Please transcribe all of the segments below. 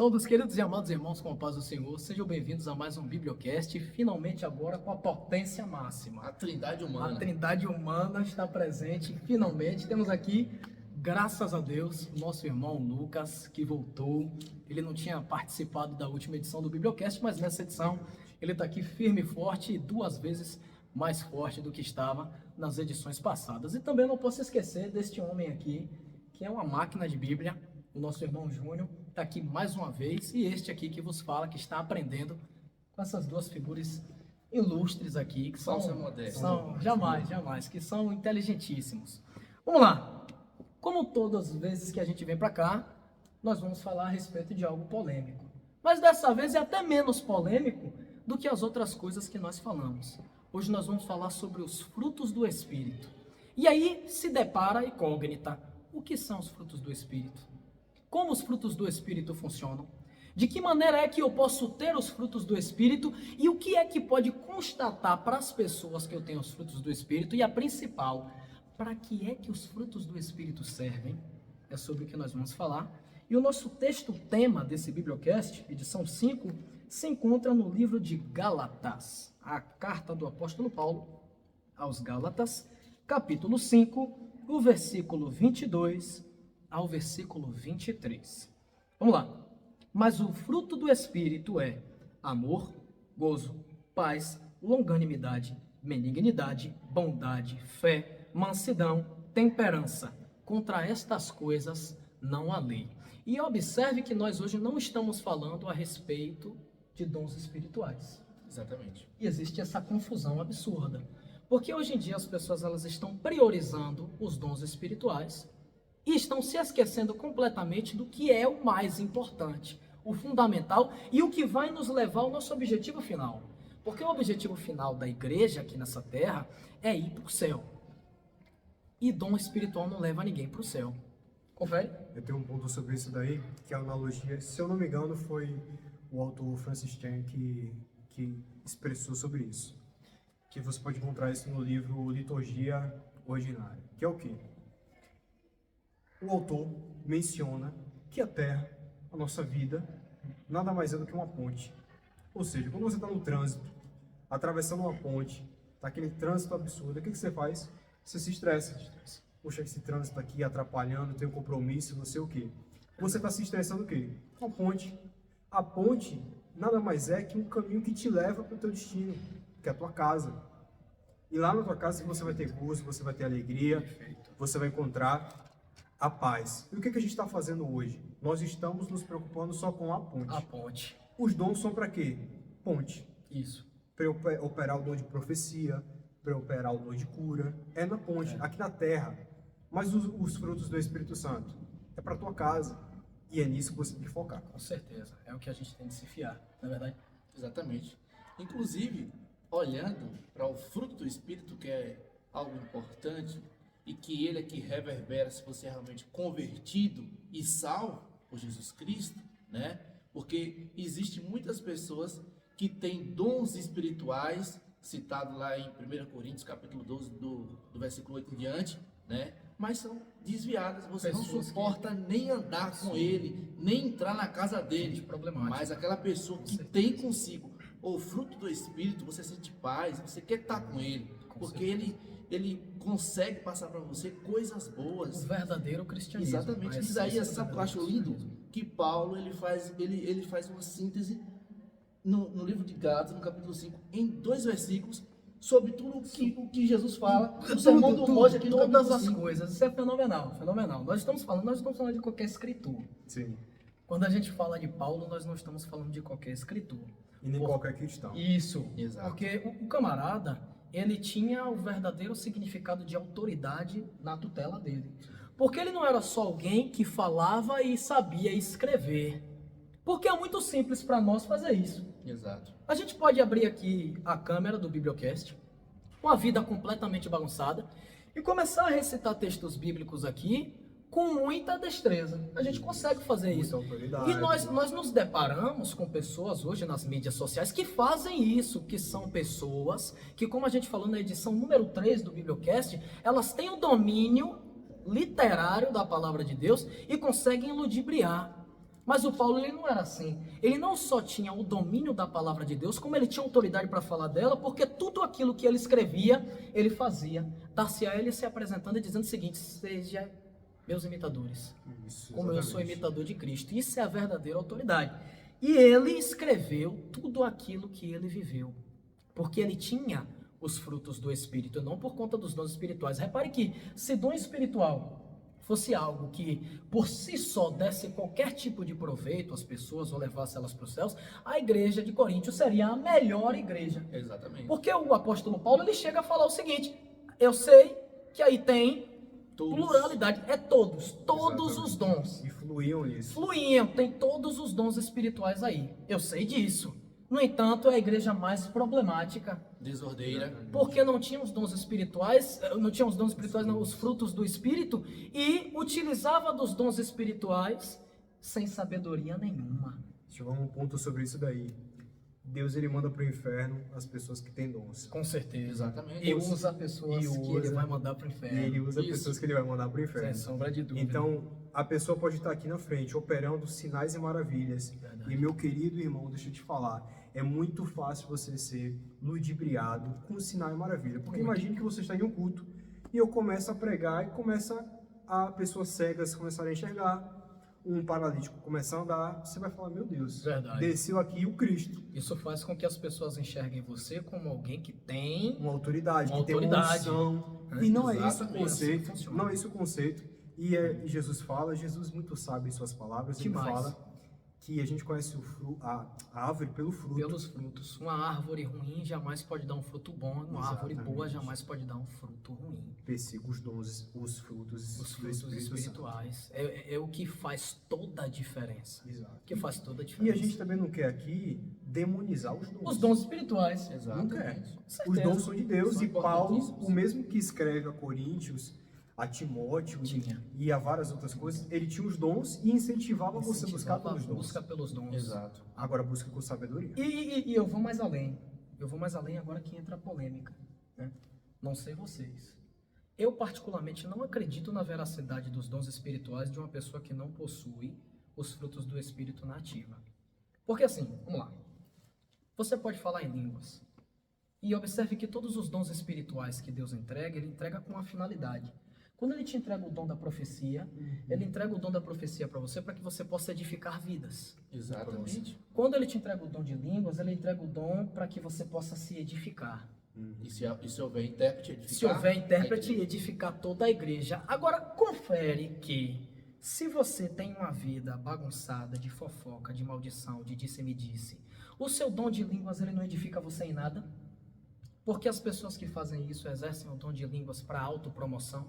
Saudos, queridos e amados irmãos, com a paz do Senhor, sejam bem-vindos a mais um Bibliocast, finalmente agora com a potência máxima. A trindade humana. A trindade humana está presente, finalmente. Temos aqui, graças a Deus, nosso irmão Lucas, que voltou. Ele não tinha participado da última edição do Bibliocast, mas nessa edição ele está aqui firme e forte, e 2 vezes mais forte do que estava nas edições passadas. E também não posso esquecer deste homem aqui, que é uma máquina de Bíblia, o nosso irmão Júnior, está aqui mais uma vez, e este aqui que vos fala, que está aprendendo com essas 2 figuras ilustres aqui, que são jamais, que são inteligentíssimos. Vamos lá. Como todas as vezes que a gente vem para cá, nós vamos falar a respeito de algo polêmico. Mas dessa vez é até menos polêmico do que as outras coisas que nós falamos. Hoje nós vamos falar sobre os frutos do Espírito. E aí se depara a incógnita. O que são os frutos do Espírito? Como os frutos do Espírito funcionam? De que maneira é que eu posso ter os frutos do Espírito? E o que é que pode constatar para as pessoas que eu tenho os frutos do Espírito? E a principal, para que é que os frutos do Espírito servem? É sobre o que nós vamos falar. E o nosso texto tema desse Bibliocast, edição 5, se encontra no livro de Gálatas, a carta do apóstolo Paulo aos Gálatas, capítulo 5, o versículo 22 ao versículo 23. Vamos lá. Mas o fruto do Espírito é amor, gozo, paz, longanimidade, benignidade, bondade, fé, mansidão, temperança. Contra estas coisas não há lei. E observe que nós hoje não estamos falando a respeito de dons espirituais. Exatamente. E existe essa confusão absurda. Porque hoje em dia as pessoas elas estão priorizando os dons espirituais e estão se esquecendo completamente do que é o mais importante, o fundamental e o que vai nos levar ao nosso objetivo final. Porque o objetivo final da igreja aqui nessa terra é ir para o céu. E dom espiritual não leva ninguém para o céu. Confere? Eu tenho um ponto sobre isso daí, que é a analogia, se eu não me engano, foi o autor Francis Chan que expressou sobre isso. Que você pode encontrar isso no livro Liturgia Ordinária. Que é o quê? O autor menciona que a Terra, a nossa vida, nada mais é do que uma ponte. Ou seja, quando você está no trânsito, atravessando uma ponte, está aquele trânsito absurdo, o que você faz? Você se estressa. Poxa, esse trânsito aqui atrapalhando, tem um compromisso, não sei o quê. Você está se estressando o quê? Uma ponte. A ponte nada mais é que um caminho que te leva para o teu destino, que é a tua casa. E lá na tua casa você vai ter gozo, você vai ter alegria, você vai encontrar a paz. E o que a gente está fazendo hoje? Nós estamos nos preocupando só com a ponte. A ponte. Os dons são para quê? Ponte. Isso. Para operar o dom de profecia, para operar o dom de cura. É na ponte, aqui na terra. Mas os frutos do Espírito Santo é para tua casa. E é nisso que você tem que focar. Com certeza. É o que a gente tem de se fiar, não é verdade? Exatamente. Inclusive, olhando para o fruto do Espírito, que é algo importante, e que ele é que reverbera se você é realmente convertido e salvo por Jesus Cristo, né? Porque existem muitas pessoas que têm dons espirituais, citado lá em 1 Coríntios, capítulo 12, do versículo 8 em diante, né? Mas são desviadas, você Pessoas não suporta nem andar com ele, nem entrar na casa dele. Problemático. Mas aquela pessoa que tem consigo o fruto do Espírito, você sente paz, você quer estar com ele, porque ele consegue passar para você coisas boas. O verdadeiro cristianismo. Exatamente. Isaías, sabe o que eu acho lindo? Que Paulo ele faz uma síntese no livro de Gálatas, no capítulo 5, em 2 versículos, sobre tudo o que Jesus fala, o sermão do monte aqui no todas capítulo as 5. coisas. Isso é fenomenal, fenomenal. Nós estamos falando de qualquer escritor. Sim. Quando a gente fala de Paulo, nós não estamos falando de qualquer escritor. E nem qualquer cristão. Isso. Exato. Porque o camarada, ele tinha o verdadeiro significado de autoridade na tutela dele. Porque ele não era só alguém que falava e sabia escrever. Porque é muito simples para nós fazer isso. Exato. A gente pode abrir aqui a câmera do Bibliocast, com a vida completamente bagunçada, e começar a recitar textos bíblicos aqui com muita destreza. A gente consegue fazer isso. Autoridade. E nós nos deparamos com pessoas hoje nas mídias sociais que fazem isso, que são pessoas que, como a gente falou na edição número 3 do Bibliocast, elas têm o domínio literário da palavra de Deus e conseguem ludibriar. Mas o Paulo, ele não era assim. Ele não só tinha o domínio da palavra de Deus, como ele tinha autoridade para falar dela, porque tudo aquilo que ele escrevia, ele fazia. Dar-se a ele se apresentando e dizendo o seguinte: seja meus imitadores, Isso, como eu sou exatamente. imitador de Cristo. Isso é a verdadeira autoridade. E ele escreveu tudo aquilo que ele viveu, porque ele tinha os frutos do Espírito, não por conta dos dons espirituais. Repare que se dom espiritual fosse algo que por si só desse qualquer tipo de proveito às pessoas ou levasse elas para os céus, a igreja de Coríntio seria a melhor igreja. Exatamente. Porque o apóstolo Paulo, ele chega a falar o seguinte: eu sei que aí tem Todos. pluralidade, é todos Exatamente. os dons. E fluíam nisso. Fluíam, tem todos os dons espirituais aí. Eu sei disso. No entanto, é a igreja mais problemática, Desordeira. porque não tinha os dons espirituais, não, os frutos do Espírito, e utilizava dos dons espirituais sem sabedoria nenhuma. Chegou um ponto sobre isso daí. Deus, ele manda para o inferno as pessoas que têm dons. Com certeza. Exatamente. E usa pessoas E que ele usa- vai mandar para o E inferno. ele usa Isso. pessoas que ele vai mandar para o inferno. Sem sombra de dúvida. Então, a pessoa pode estar aqui na frente, operando sinais e maravilhas. Verdade. E, meu querido irmão, deixa eu te falar, é muito fácil você ser ludibriado com sinal e maravilha. Porque imagine que você está em um culto e eu começo a pregar e começa a pessoas cegas começarem a enxergar, um paralítico começar a andar, você vai falar: meu Deus, Verdade. desceu aqui o Cristo. Isso faz com que as pessoas enxerguem você como alguém que tem Uma autoridade, Uma que tem uma autoridade. unção. É, E não é esse o exatamente, conceito. assim funciona. Não é esse o conceito. E Jesus fala, Jesus muito sabe em suas palavras, ele Demais. fala que a gente conhece a árvore pelo fruto. pelos frutos. Uma árvore ruim jamais pode dar um fruto bom, uma árvore boa Exatamente. jamais pode dar um fruto ruim. Persiga os dons, os frutos, Os do frutos Espírito Santo. espirituais é o que faz toda a diferença. Exato. Que faz toda a E diferença. a gente também não quer aqui demonizar os dons. Os dons espirituais. Não quer. Exatamente. Os certeza. dons são de Deus. São E Paulo, importantíssimos. o mesmo que escreve a Coríntios, a Timóteo Tinha. e a várias outras coisas, ele tinha os dons e incentivava você a buscar Incentivava pelos a dons. busca pelos dons. Exato. Agora busca com sabedoria. E eu vou mais além. Eu vou mais além agora que entra a polêmica. Né? Não sei vocês. Eu, particularmente, não acredito na veracidade dos dons espirituais de uma pessoa que não possui os frutos do Espírito na ativa. Porque assim, vamos lá. Você pode falar em línguas. E observe que todos os dons espirituais que Deus entrega, Ele entrega com uma finalidade. Quando Ele te entrega o dom da profecia, Ele entrega o dom da profecia para você para que você possa edificar vidas. Exatamente. Quando Ele te entrega o dom de línguas, Ele entrega o dom para que você possa se edificar. E se houver intérprete, edificar? Se houver a intérprete, igreja. edificar toda a igreja. Agora, confere que se você tem uma vida bagunçada de fofoca, de maldição, de disse-me-disse, o seu dom de línguas ele não edifica você em nada? Porque as pessoas que fazem isso exercem o dom de línguas para autopromoção.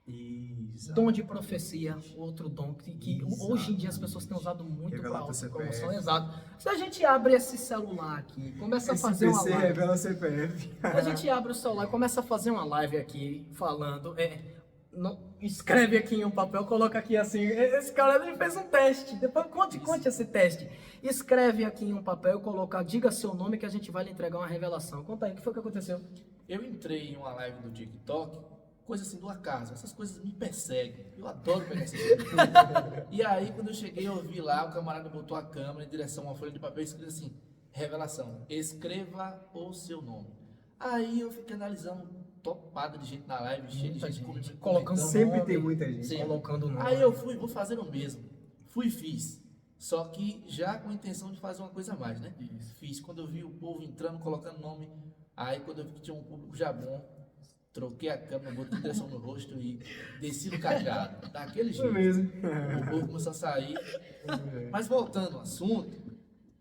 Exato. Dom de profecia, outro dom que hoje em dia as pessoas têm usado muito para Revelar teu autopromoção. CPF. Exato. Se a gente abre esse celular aqui, começa a Esse fazer uma PC live. revela CPF. A gente abre o celular e começa a fazer uma live aqui, falando, escreve aqui em um papel, coloca aqui assim, esse cara ele fez um teste, depois conte esse teste. Escreve aqui em um papel, coloca, diga seu nome que a gente vai lhe entregar uma revelação. Conta aí, o que foi que aconteceu? Eu entrei em uma live do TikTok, coisa assim do acaso, essas coisas me perseguem. Eu adoro pegar essas coisas. E aí, quando eu cheguei, eu vi lá, o camarada botou a câmera em direção a uma folha de papel escrito assim: revelação, escreva o seu nome. Aí eu fiquei analisando topada de gente na live, cheia de Muita gente gente. comentando. Colocando Sempre nome, tem muita gente. Sim. colocando o nome. Aí eu vou fazer o mesmo. Fui e fiz. Só que já com a intenção de fazer uma coisa a mais, né? Isso. Fiz. Quando eu vi o povo entrando, colocando nome, aí quando eu vi que tinha um público já bom, troquei a câmera, botei direção no rosto e desci no cajado. Daquele Isso jeito. mesmo. O povo começou a sair. Mas voltando ao assunto,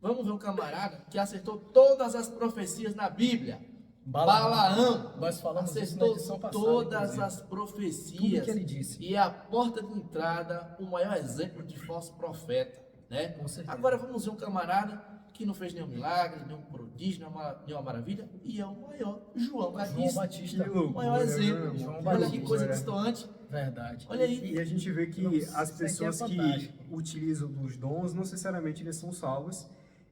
vamos ver um camarada que acertou todas as profecias na Bíblia. Balaão. Nós falamos isso na Acertou edição passada. todas inclusive. as Tudo profecias. que ele disse. E é a porta de entrada, o maior exemplo de falso profeta, né? Com certeza. Agora vamos ver um camarada que não fez nenhum milagre, nenhum prodígio, nenhuma maravilha, e é o maior João João Batista. Batista. Que O loucura, maior exemplo. né? João Olha Batista. que coisa distoante. Verdade. Olha aí. E a gente vê que Nossa, as isso aqui é pessoas que fantástico. utilizam dos dons, não necessariamente eles são salvas.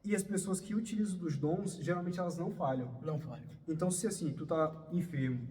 E as pessoas que utilizam dos dons, geralmente elas não falham. Não falha. Então, se assim, tu tá enfermo,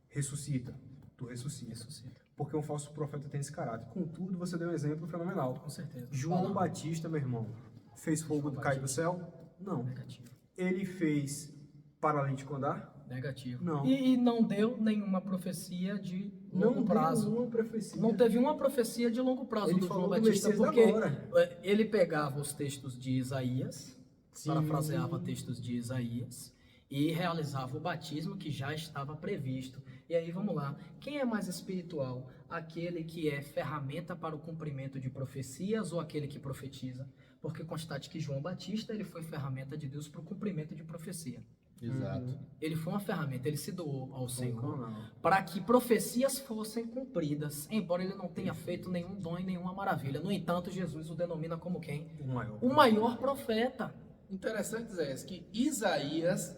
ressuscita, tu ressuscita. Ressuscita. porque um falso profeta tem esse caráter. Contudo, você deu um exemplo fenomenal. Com certeza. João Fala. Batista, meu irmão, fez fogo João cair do céu? Não. Negativo. Ele fez paralítico andar? Negativo. Não. E não deu nenhuma profecia de longo Não prazo. deu uma profecia. Não teve uma profecia de longo prazo Ele do João falou do Batista, Messias porque agora. ele pegava os textos de Isaías, Sim. parafraseava textos de Isaías e realizava o batismo que já estava previsto. E aí vamos lá, quem é mais espiritual? Aquele que é ferramenta para o cumprimento de profecias ou aquele que profetiza? Porque constate que João Batista ele foi ferramenta de Deus para o cumprimento de profecia. Exato. Ele foi uma ferramenta, ele se doou ao Senhor Não. para que profecias fossem cumpridas, embora ele não tenha feito nenhum dom e nenhuma maravilha. No entanto, Jesus o denomina como quem? O maior. O maior profeta. Interessante, Zé, que Isaías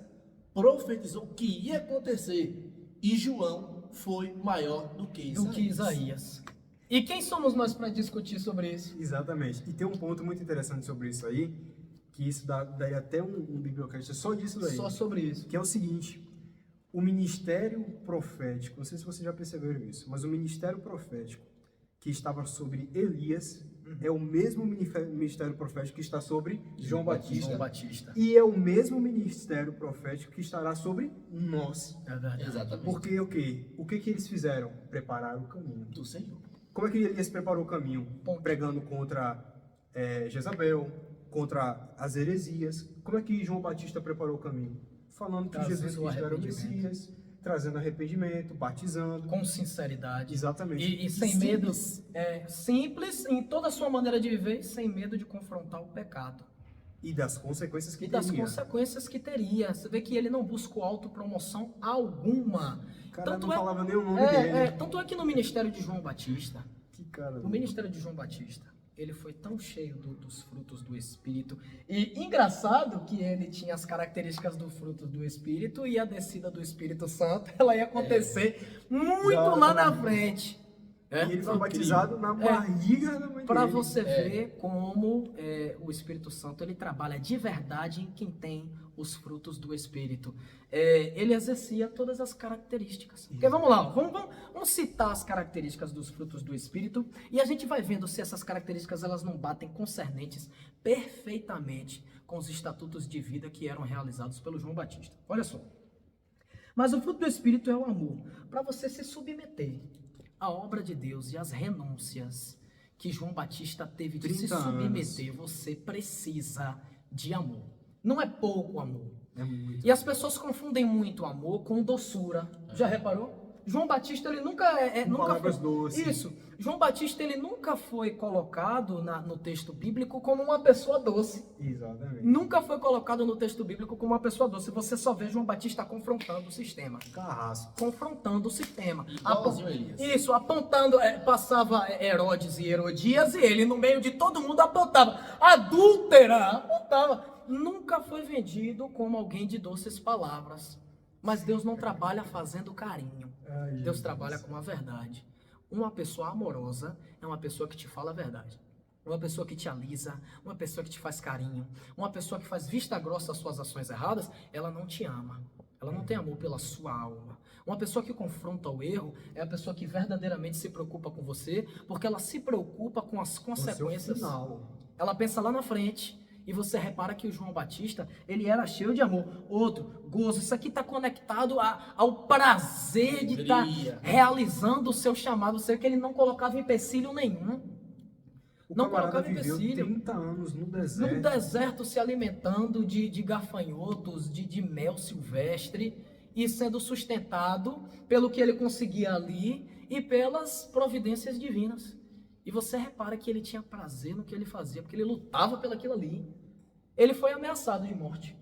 profetizou o que ia acontecer e João foi maior do que Isaías. Do que Isaías. E quem somos nós para discutir sobre isso? Exatamente. E tem um ponto muito interessante sobre isso aí, que isso daria até um bibliocast só disso daí. Só sobre isso. Que é o seguinte, o ministério profético, não sei se vocês já perceberam isso, mas o ministério profético que estava sobre Elias é o mesmo ministério profético que está sobre João Batista. João Batista. E é o mesmo ministério profético que estará sobre nós. É verdade. Exatamente. Porque o quê? O que eles fizeram? Prepararam o caminho. Do Senhor. Como é que Elias preparou o caminho? Ponto. Pregando contra Jezabel, contra as heresias. Como é que João Batista preparou o caminho? Falando que Trazendo Jesus o Cristo era o arrependimento. Messias, trazendo arrependimento, batizando. Com sinceridade. Exatamente. E sem medo. Simples em toda a sua maneira de viver, sem medo de confrontar o pecado. E das consequências que E das teria. consequências que teria. Você vê que ele não buscou autopromoção alguma. O cara não falava nem o nome dele. Tanto é que no ministério de João Batista, Que cara. no ministério de João Batista, ele foi tão cheio dos frutos do Espírito. E engraçado que ele tinha as características do fruto do Espírito e a descida do Espírito Santo, ela ia acontecer muito lá na frente. E ele foi batizado na barriga da mãe dele. Para você ver como o Espírito Santo ele trabalha de verdade em quem tem os frutos do Espírito. Ele exercia todas as características. Porque vamos lá, vamos citar as características dos frutos do Espírito e a gente vai vendo se essas características elas não batem concernentes perfeitamente com os estatutos de vida que eram realizados pelo João Batista. Olha só. Mas o fruto do Espírito é o amor. Para você se submeter à obra de Deus e às renúncias que João Batista teve de se 30 submeter, você precisa de amor. Não é pouco amor. É muito. E as pessoas confundem muito amor com doçura. Já reparou? João Batista, ele nunca palavras foi... doces. Isso. João Batista, ele nunca foi colocado no texto bíblico como uma pessoa doce. Exatamente. Nunca foi colocado no texto bíblico como uma pessoa doce. Você só vê João Batista confrontando o sistema. Carrasco. Confrontando o sistema. Igualzinho Elias. Isso, apontando, passava Herodes e Herodias e ele no meio de todo mundo apontava. Adúltera! Apontava. Nunca foi vendido como alguém de doces palavras. Mas Deus não trabalha fazendo carinho. Ai, Deus Jesus. trabalha com a verdade. Uma pessoa amorosa é uma pessoa que te fala a verdade. Uma pessoa que te alisa, uma pessoa que te faz carinho, uma pessoa que faz vista grossa às suas ações erradas, ela não te ama. Ela não tem amor pela sua alma. Uma pessoa que confronta o erro é a pessoa que verdadeiramente se preocupa com você, porque ela se preocupa com as consequências. Final. Ela pensa lá na frente. E você repara que o João Batista, ele era cheio de amor. Outro, gozo. Isso aqui está conectado ao prazer de estar Alegria. realizando o seu chamado. Sei que ele não colocava empecilho nenhum. O Não camarada colocava viveu empecilho. 30 anos no deserto. No deserto se alimentando de gafanhotos, de mel silvestre e sendo sustentado pelo que ele conseguia ali e pelas providências divinas. E você repara que ele tinha prazer no que ele fazia, porque ele lutava pelaquilo ali. Ele foi ameaçado de morte.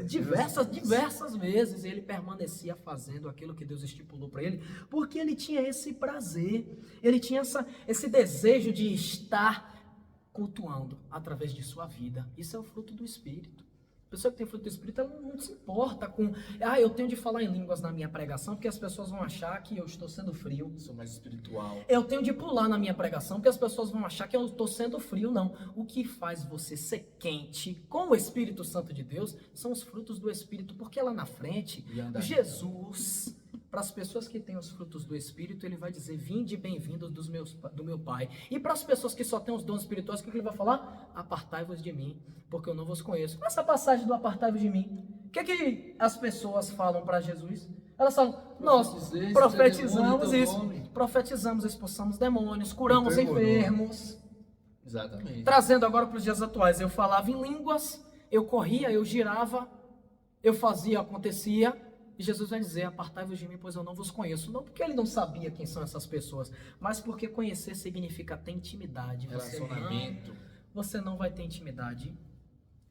Diversas vezes ele permanecia fazendo aquilo que Deus estipulou para ele, porque ele tinha esse prazer, ele tinha esse desejo de estar cultuando através de sua vida. Isso é o fruto do Espírito. A pessoa que tem fruto do Espírito, ela não se importa com... eu tenho de falar em línguas na minha pregação, porque as pessoas vão achar que eu estou sendo frio. Sou mais espiritual. Eu tenho de pular na minha pregação, porque as pessoas vão achar que eu estou sendo frio. Não. O que faz você ser quente com o Espírito Santo de Deus são os frutos do Espírito, porque lá na frente, E andar Jesus, Para as pessoas que têm os frutos do Espírito, ele vai dizer, vinde bem-vindos do meu Pai. E para as pessoas que só têm os dons espirituais, o que ele vai falar? Apartai-vos de mim, porque eu não vos conheço. Essa passagem do apartai-vos de mim, o que as pessoas falam para Jesus? Elas falam, nós profetizamos, expulsamos demônios, curamos enfermos. Exatamente. Trazendo agora para os dias atuais, eu falava em línguas, eu corria, eu girava, eu fazia, acontecia, e Jesus vai dizer, apartai-vos de mim, pois eu não vos conheço. Não porque ele não sabia quem são essas pessoas, mas porque conhecer significa ter intimidade. Relacionamento. Você não vai ter intimidade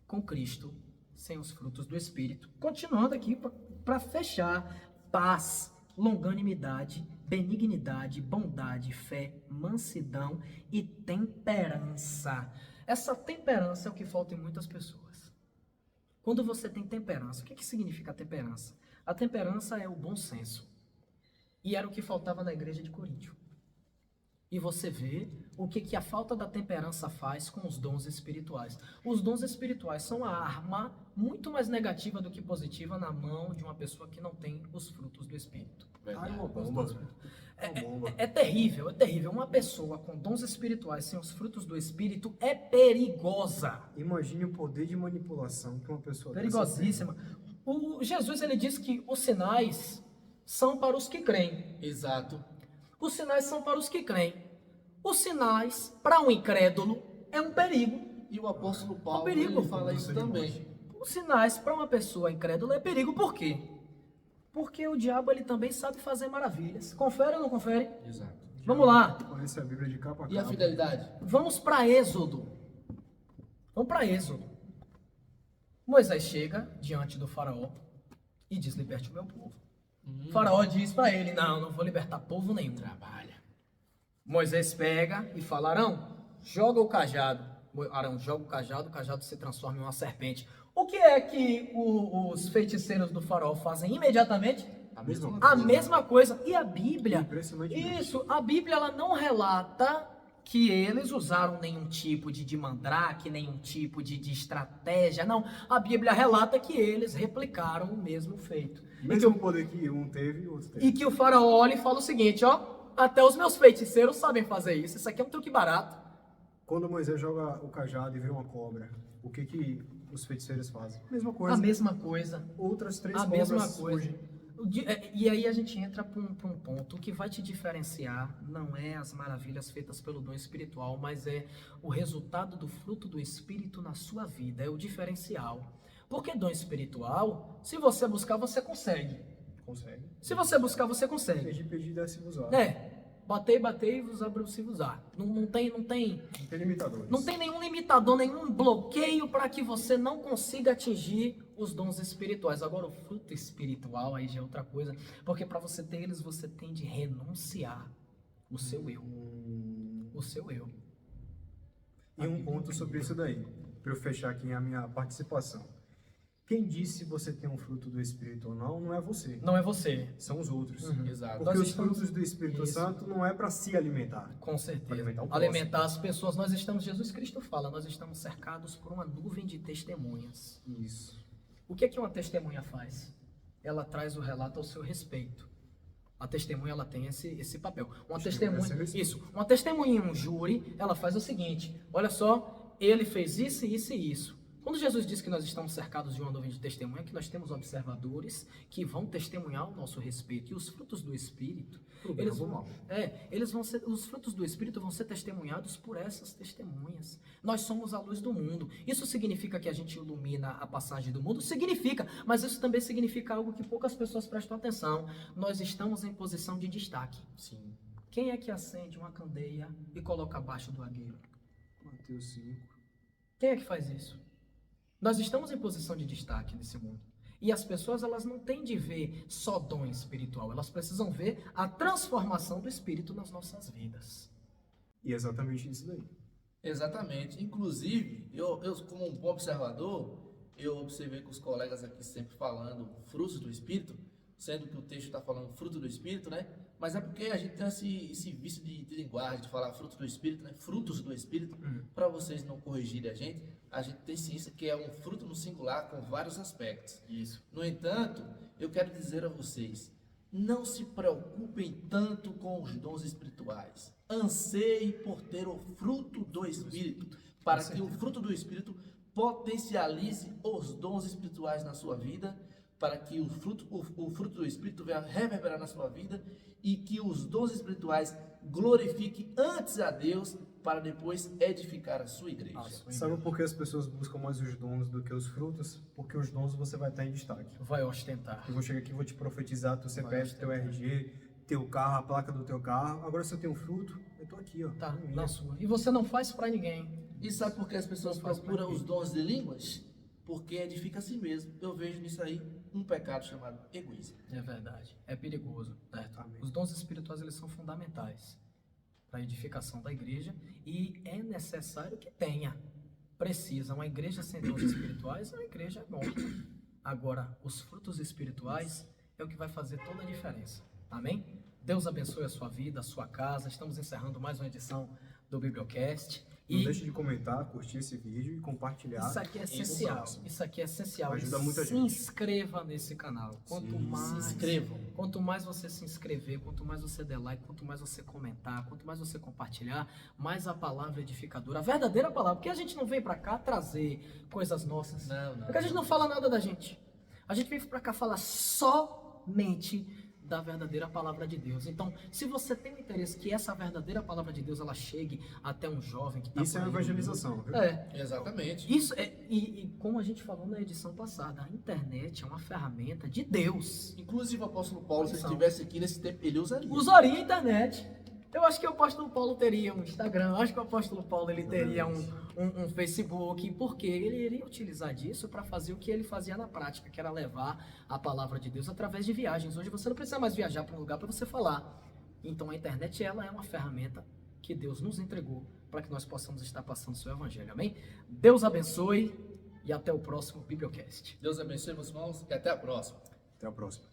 com Cristo sem os frutos do Espírito. Continuando aqui, para fechar, paz, longanimidade, benignidade, bondade, fé, mansidão e temperança. Essa temperança é o que falta em muitas pessoas. Quando você tem temperança, o que significa temperança? A temperança é o bom senso. E era o que faltava na igreja de Coríntio. E você vê o que a falta da temperança faz com os dons espirituais. Os dons espirituais são a arma muito mais negativa do que positiva na mão de uma pessoa que não tem os frutos do Espírito. Uma bomba. É terrível, é terrível. Uma pessoa com dons espirituais sem os frutos do Espírito é perigosa. Imagine o poder de manipulação que uma pessoa Perigosíssima. O Jesus, ele diz que os sinais são para os que creem. Exato. Os sinais são para os que creem. Os sinais, para um incrédulo, é um perigo. E o apóstolo Paulo perigo. ele fala isso também. Os sinais, para uma pessoa incrédula, é perigo. Por quê? Porque o diabo, ele também sabe fazer maravilhas. Confere ou não confere? Exato. Vamos lá. Conhece a Bíblia de capa a E a capa. fidelidade? Vamos para Êxodo. Vamos para Êxodo. Moisés chega diante do faraó e diz, liberte o meu povo. O faraó diz para ele, não vou libertar povo nenhum. Trabalha. Moisés pega e fala, Arão, joga o cajado. Arão joga o cajado se transforma em uma serpente. O que é que os feiticeiros do faraó fazem imediatamente? A mesma coisa. E a Bíblia, a Bíblia ela não relata que eles usaram nenhum tipo de mandrake, nenhum tipo de estratégia, não. A Bíblia relata que eles replicaram o mesmo feito. Mesmo poder que um teve, o outro teve. E que o faraó olha e fala o seguinte, até os meus feiticeiros sabem fazer isso, isso aqui é um truque barato. Quando Moisés joga o cajado e vê uma cobra, o que os feiticeiros fazem? Mesma coisa. A mesma coisa. Outras três A cobras mesma coisa. surgem. E aí a gente entra para um ponto. O que vai te diferenciar não é as maravilhas feitas pelo dom espiritual, mas é o resultado do fruto do Espírito na sua vida, é o diferencial. Porque dom espiritual, se você buscar, você consegue. Consegue. Se você buscar, você consegue. Pedir, desse usar. Batei, vos abriu-se-vos-á. Não tem limitadores. Não tem nenhum limitador, nenhum bloqueio para que você não consiga atingir os dons espirituais. Agora, o fruto espiritual aí já é outra coisa, porque para você ter eles, você tem de renunciar o seu eu. O seu eu. E um ponto sobre isso daí, para eu fechar aqui a minha participação. Quem disse você tem um fruto do Espírito ou não, não é você. Não é você. São os outros. Exato. Porque os frutos do Espírito Santo não é para se alimentar. Com certeza. Alimentar as pessoas. Nós estamos, Jesus Cristo fala, nós estamos cercados por uma nuvem de testemunhas. Isso. O que é que uma testemunha faz? Ela traz o relato ao seu respeito. A testemunha, ela tem esse papel. Uma testemunha em um júri, ela faz o seguinte, olha só, ele fez isso, isso e isso. Quando Jesus diz que nós estamos cercados de uma nuvem de testemunha, que nós temos observadores que vão testemunhar ao nosso respeito. E os frutos do Espírito, os frutos do Espírito vão ser testemunhados por essas testemunhas. Nós somos a luz do mundo. Isso significa que a gente ilumina a passagem do mundo? Significa, mas isso também significa algo que poucas pessoas prestam atenção. Nós estamos em posição de destaque. Sim. Quem é que acende uma candeia e coloca abaixo do agueiro? Mateus 5. Quem é que faz isso? Nós estamos em posição de destaque nesse mundo. E as pessoas, elas não têm de ver só dom espiritual. Elas precisam ver a transformação do Espírito nas nossas vidas. E é exatamente isso daí. Exatamente. Inclusive, eu como um bom observador, eu observei com os colegas aqui sempre falando frutos do Espírito, sendo que o texto está falando fruto do Espírito, né? Mas é porque a gente tem esse vício de linguagem, de falar fruto do Espírito, né? Frutos do Espírito, para vocês não corrigirem a gente tem ciência que é um fruto no singular com vários aspectos. Isso. No entanto, eu quero dizer a vocês, Não se preocupem tanto com os dons espirituais. Anseie por ter o fruto do Espírito, para que o fruto do Espírito potencialize os dons espirituais na sua vida, para que o fruto do Espírito venha reverberar na sua vida e que os dons espirituais glorifiquem antes a Deus para depois edificar a sua igreja. Sabe por que as pessoas buscam mais os dons do que os frutos? Porque os dons você vai estar em destaque. Vai ostentar. Eu vou chegar aqui e vou te profetizar teu CPF, ostentar. teu RG, teu carro, a placa do teu carro. Agora se eu tenho fruto, eu tô aqui, ó. Tá, na minha. na sua. E você não faz pra ninguém. E sabe por que as pessoas procuram os dons de línguas? Porque edifica a si mesmo. Eu vejo nisso aí um pecado chamado egoísmo. É verdade. É perigoso, certo? Amém. Os dons espirituais, eles são fundamentais para a edificação da igreja e é necessário que tenha. Precisa. Uma igreja sem dons espirituais é uma igreja morta. Agora, os frutos espirituais é o que vai fazer toda a diferença. Amém? Deus abençoe a sua vida, a sua casa. Estamos encerrando mais uma edição do Bibliocast. Não E deixe de comentar, curtir esse vídeo e compartilhar. isso aqui é essencial. Isso aqui é essencial. Ajuda muita Se gente. inscreva nesse canal. Quanto Sim, mais se inscrevam. Quanto mais você se inscrever, quanto mais você der like, quanto mais você comentar, quanto mais você compartilhar, mais a palavra edificadora, a verdadeira palavra. Porque a gente não vem pra cá trazer coisas nossas. Não. Porque a gente não fala nada da gente. A gente vem pra cá falar somente da verdadeira palavra de Deus. Então, se você tem um interesse que essa verdadeira palavra de Deus ela chegue até um jovem que está Isso é uma evangelização, viu? Exatamente. Isso é, e como a gente falou na edição passada, a internet é uma ferramenta de Deus. Inclusive o apóstolo Paulo, se ele Não. estivesse aqui nesse tempo, ele usaria. Usaria a internet. Eu acho que o apóstolo Paulo teria um Instagram, eu acho que o apóstolo Paulo ele teria um Facebook, porque ele iria utilizar disso para fazer o que ele fazia na prática, que era levar a palavra de Deus através de viagens. Hoje você não precisa mais viajar para um lugar para você falar. Então a internet ela é uma ferramenta que Deus nos entregou para que nós possamos estar passando o seu evangelho. Amém? Deus abençoe e até o próximo Bibliocast. Deus abençoe, meus irmãos, e até a próxima. Até a próxima.